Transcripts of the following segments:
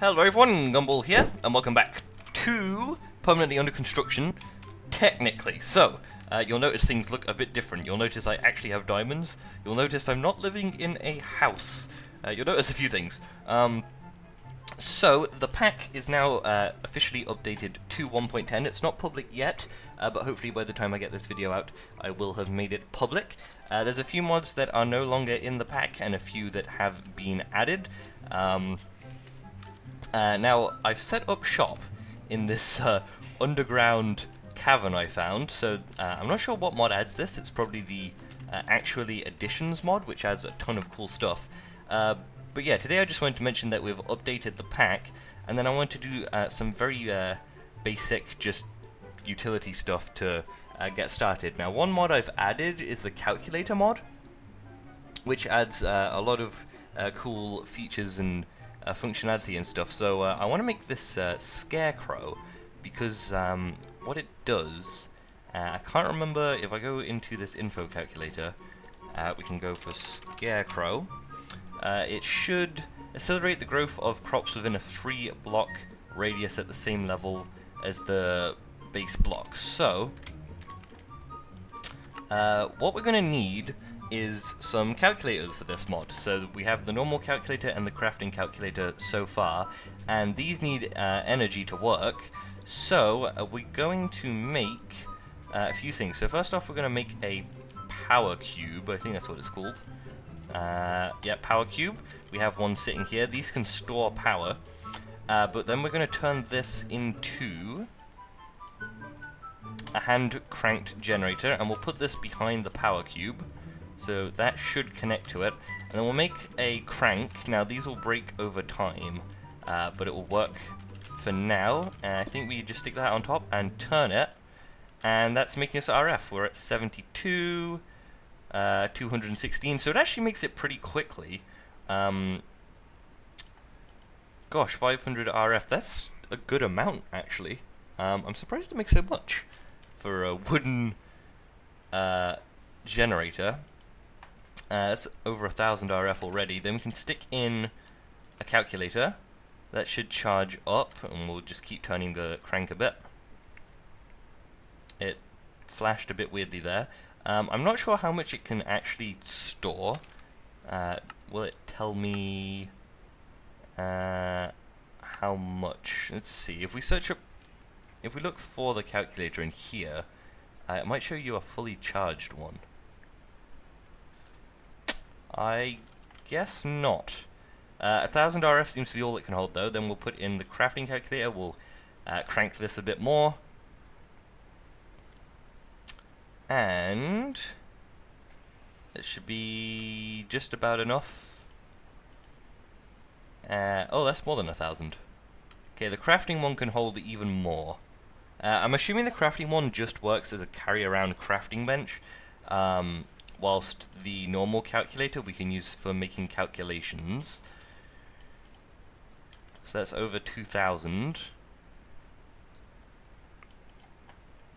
Hello everyone, Gumball here, and welcome back to Permanently Under Construction, technically. So, you'll notice things look a bit different. You'll notice I actually have diamonds. You'll notice I'm not living in a house. You'll notice a few things. So, the pack is now officially updated to 1.10. It's not public yet, but hopefully by the time I get this video out, I will have made it public. There's a few mods that are no longer in the pack, and a few that have been added. Now, I've set up shop in this underground cavern I found, so I'm not sure what mod adds this. It's probably the Actually Additions mod, which adds a ton of cool stuff. But yeah, today I just wanted to mention that we've updated the pack, and then I want to do some very basic, just utility stuff to get started. Now, one mod I've added is the Calculator mod, which adds a lot of cool features and functionality and stuff. So I want to make this Scarecrow, because what it does, I can't remember if I go into this info calculator. We can go for Scarecrow. It should accelerate the growth of crops within a 3-block radius at the same level as the base block. So what we're going to need is some calculators for this mod. So we have the normal calculator and the crafting calculator so far, and these need energy to work. So we're going to make a few things. So first off, we're going to make a power cube. I think that's what it's called. Yeah, power cube. We have one sitting here. These can store power, but then we're going to turn this into a hand cranked generator, and we'll put this behind the power cube. So that should connect to it, and then we'll make a crank. Now these will break over time, but it will work for now. And I think we just stick that on top and turn it, and that's making us RF. We're at 72, 216, so it actually makes it pretty quickly. Gosh, 500 RF, that's a good amount actually. I'm surprised it makes so much for a wooden generator. That's over 1000 RF already. Then we can stick in a calculator. That should charge up, and we'll just keep turning the crank a bit. It flashed a bit weirdly there. I'm not sure how much it can actually store. Will it tell me how much? Let's see. If we search up, if we look for the calculator in here, it might show you a fully charged one. I guess not. 1000 RF seems to be all it can hold though. Then we'll put in the crafting calculator. We'll crank this a bit more. And it should be just about enough. Oh, that's more than 1000. Okay, the crafting one can hold even more. I'm assuming the crafting one just works as a carry-around crafting bench, whilst the normal calculator we can use for making calculations. So that's over 2000.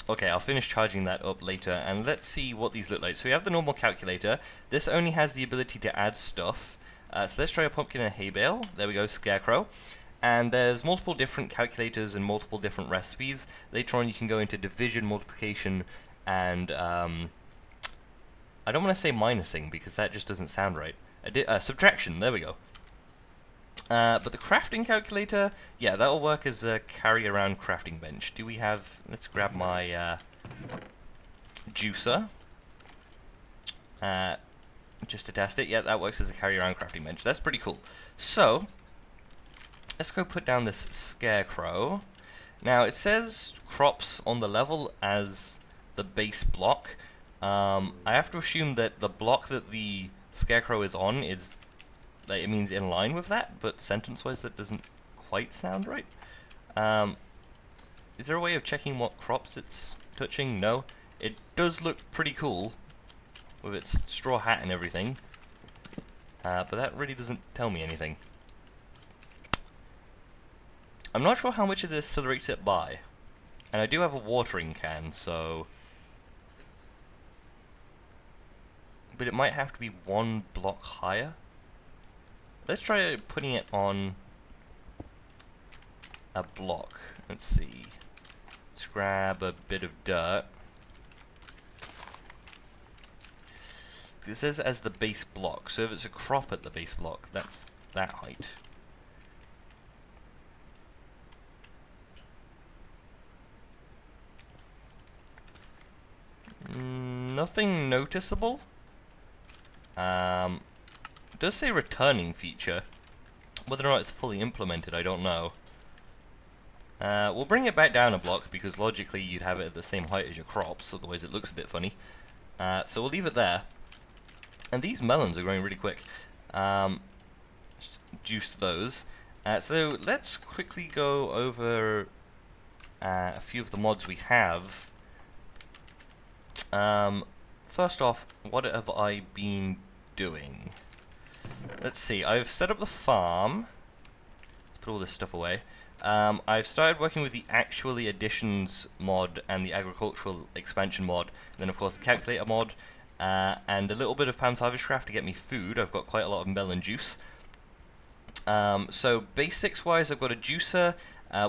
Okay, I'll finish charging that up later, and let's see what these look like. So we have the normal calculator. This only has the ability to add stuff. So let's try a pumpkin and a hay bale. There we go, Scarecrow. And there's multiple different calculators and multiple different recipes. Later on you can go into division, multiplication, and I don't want to say minusing because that just doesn't sound right. Subtraction, there we go. But the crafting calculator, yeah, that'll work as a carry-around crafting bench. Do we have... Let's grab my juicer. Just to test it. Yeah, that works as a carry-around crafting bench. That's pretty cool. So, let's go put down this Scarecrow. Now, it says crops on the level as the base block. I have to assume that the block that the Scarecrow is on is... like, it means in line with that, but sentence-wise that doesn't quite sound right. Is there a way of checking what crops it's touching? No. It does look pretty cool with its straw hat and everything, but that really doesn't tell me anything. I'm not sure how much it accelerates it by, and I do have a watering can, so... but it might have to be 1 block higher. Let's try putting it on a block. Let's see. Let's grab a bit of dirt. It says as the base block, so if it's a crop at the base block, that's that height. Nothing noticeable. It does say returning feature. Whether or not it's fully implemented, I don't know. We'll bring it back down a block, because logically you'd have it at the same height as your crops, otherwise it looks a bit funny. So we'll leave it there. And these melons are growing really quick. Just juice those. So let's quickly go over a few of the mods we have. First off, what have I been doing? Let's see, I've set up the farm. Let's put all this stuff away. I've started working with the Actually Additions mod and the Agricultural Expansion mod, and then of course the Calculator mod, and a little bit of Pam's Harvest Craft to get me food. I've got quite a lot of melon juice. So basics wise, I've got a juicer,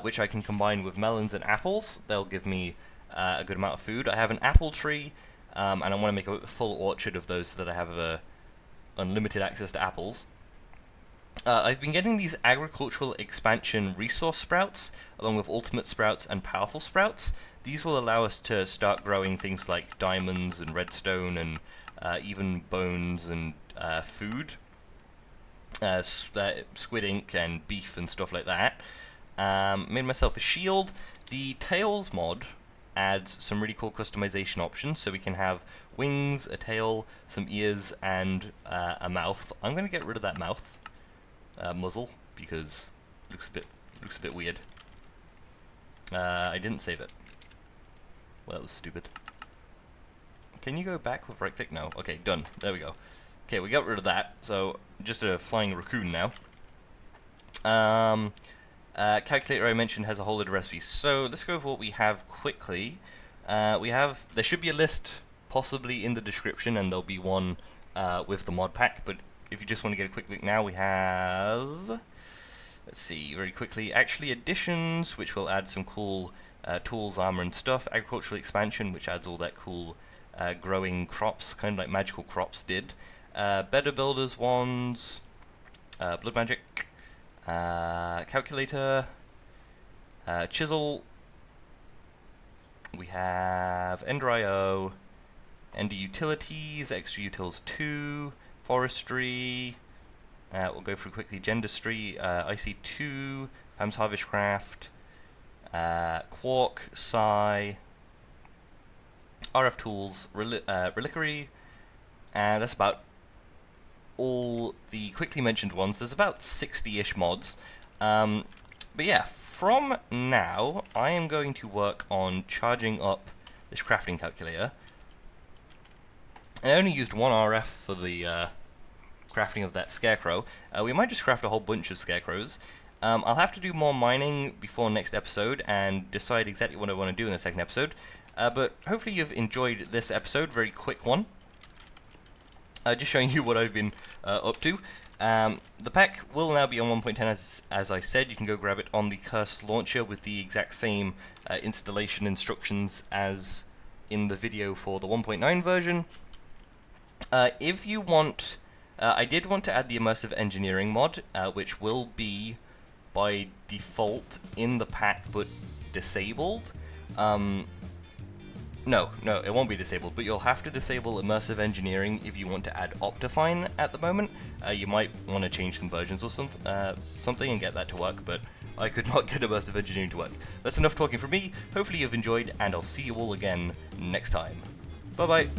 which I can combine with melons and apples. They'll give me a good amount of food. I have an apple tree, and I want to make a full orchard of those so that I have unlimited access to apples. I've been getting these agricultural expansion resource sprouts, along with ultimate sprouts and powerful sprouts. These will allow us to start growing things like diamonds and redstone and even bones and food, squid ink and beef and stuff like that. Made myself a shield. The Tails mod adds some really cool customization options, so we can have wings, a tail, some ears, and a mouth. I'm going to get rid of that mouth. Muzzle, because it looks a bit weird. I didn't save it. Well, that was stupid. Can you go back with right click? No. Okay, done. There we go. Okay, we got rid of that, so just a flying raccoon now. Calculator I mentioned has a whole load of recipes, so let's go over what we have quickly. There should be a list possibly in the description, and there'll be one with the mod pack, but if you just want to get a quick look now, we have, let's see, very quickly, Actually Additions, which will add some cool tools, armor, and stuff. Agricultural Expansion, which adds all that cool growing crops, kind of like Magical Crops did. Better Builders wands, Blood Magic, Calculator, Chisel. We have Ender.io, Ender Utilities, Extra Utils 2, Forestry, we'll go through quickly, Gendustry, IC2, Pam's Harvest Craft, Quark, Psi, RF Tools, Reliquary, and that's about all the quickly mentioned ones. There's about 60-ish mods, but yeah, from now, I am going to work on charging up this crafting calculator. I only used one RF for the crafting of that scarecrow. We might just craft a whole bunch of scarecrows. I'll have to do more mining before next episode and decide exactly what I want to do in the second episode. But hopefully you've enjoyed this episode, very quick one. Just showing you what I've been up to. The pack will now be on 1.10 as I said. You can go grab it on the Cursed Launcher with the exact same installation instructions as in the video for the 1.9 version. If you want, I did want to add the Immersive Engineering mod, which will be by default in the pack but disabled. No, it won't be disabled, but you'll have to disable Immersive Engineering if you want to add Optifine at the moment. You might want to change some versions or something and get that to work, but I could not get Immersive Engineering to work. That's enough talking from me. Hopefully you've enjoyed, and I'll see you all again next time. Bye-bye.